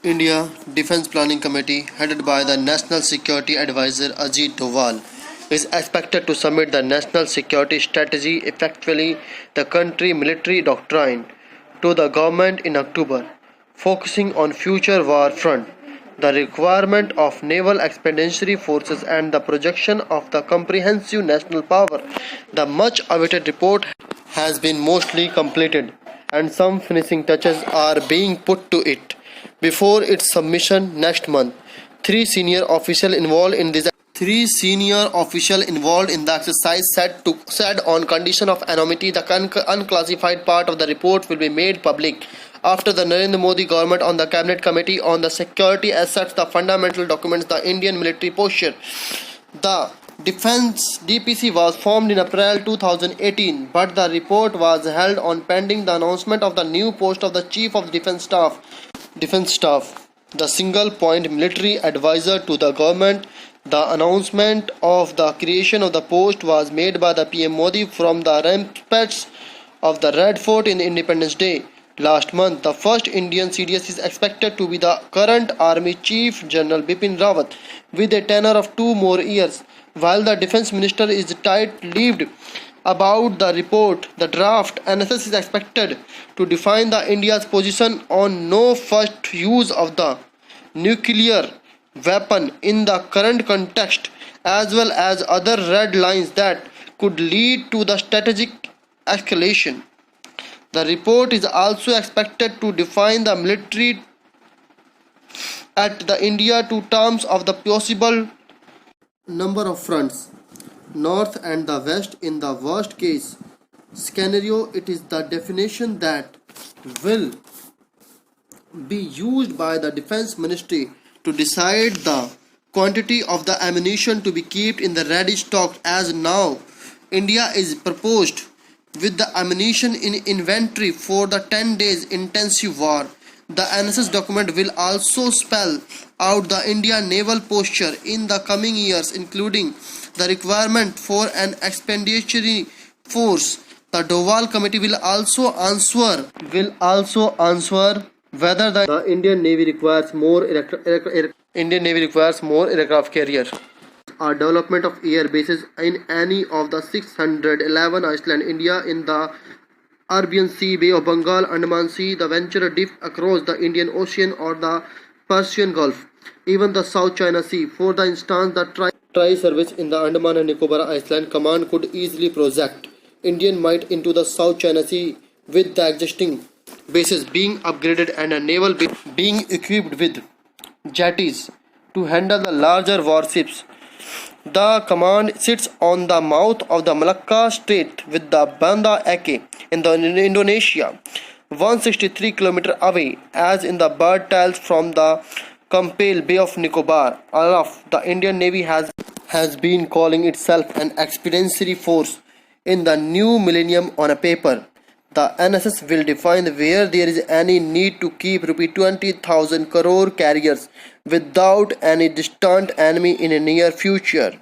India Defence Planning Committee, headed by the National Security Advisor Ajit Doval, is expected to submit the national security strategy, effectively the country military doctrine, to the government in October, focusing on future war front, the requirement of naval expeditionary forces and the projection of the comprehensive national power. The much awaited report has been mostly completed and some finishing touches are being put to it before its submission next month. Three senior officials involved in the exercise said on condition of anonymity the unclassified part of the report will be made public after the Narendra Modi government on the cabinet committee on the security assets the fundamental documents the Indian military posture. The Defense DPC was formed in April 2018, but the report was held on pending the announcement of the new post of the Chief of Defence Staff. The single point military advisor to the government. The announcement of the creation of the post was made by the PM Modi from the ramparts of the Red Fort in Independence Day last month. The first Indian CDS is expected to be the current Army Chief General Bipin Rawat with a tenure of 2 more years. While the Defence Minister is tight-lipped about the report, the draft NSS is expected to define the India's position on no first use of the nuclear weapon in the current context, as well as other red lines that could lead to the strategic escalation. The report is also expected to define the military at the India to terms of the possible number of fronts, north and the west. In the worst case scenario, it is the definition that will be used by the Defence Ministry to decide the quantity of the ammunition to be kept in the ready stock. As now, India is proposed with the ammunition in inventory for the 10 days intensive war. The NSS document will also spell out the Indian naval posture in the coming years, including the requirement for an expeditionary force. The Doval Committee will also answer whether the Indian Navy requires more aircraft carriers or development of air bases in any of the 611 islands India in the Arabian Sea, Bay of Bengal, Andaman Sea, the venture deep across the Indian Ocean or the Persian Gulf, even the South China Sea. For the instance, the tri-service in the Andaman and Nicobar Island Command could easily project Indian might into the South China Sea, with the existing bases being upgraded and a naval base being equipped with jetties to handle the larger warships. The command sits on the mouth of the Malacca Strait with the Banda Aceh in Indonesia, 163 km away, as in the bird tails from the Kampel Bay of Nicobar. Alaf, the Indian Navy has been calling itself an expeditionary force in the new millennium on a paper. The NSS will define where there is any need to keep ₹20,000 crore carriers without any distant enemy in the near future,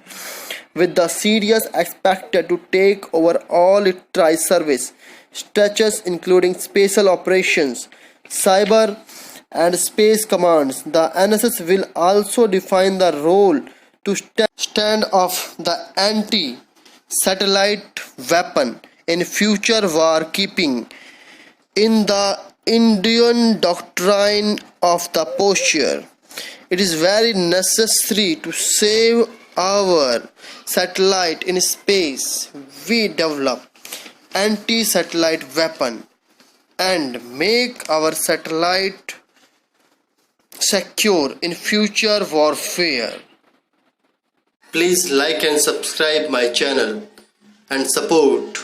with the CDS expected to take over all its tri-service stretches including special operations, cyber and space commands. The NSS will also define the role to stand off the anti-satellite weapon in future war keeping in the Indian doctrine of the posture. It is very necessary to save our satellite in space. We develop anti-satellite weapon and make our satellite secure in future warfare. Please like and subscribe my channel and support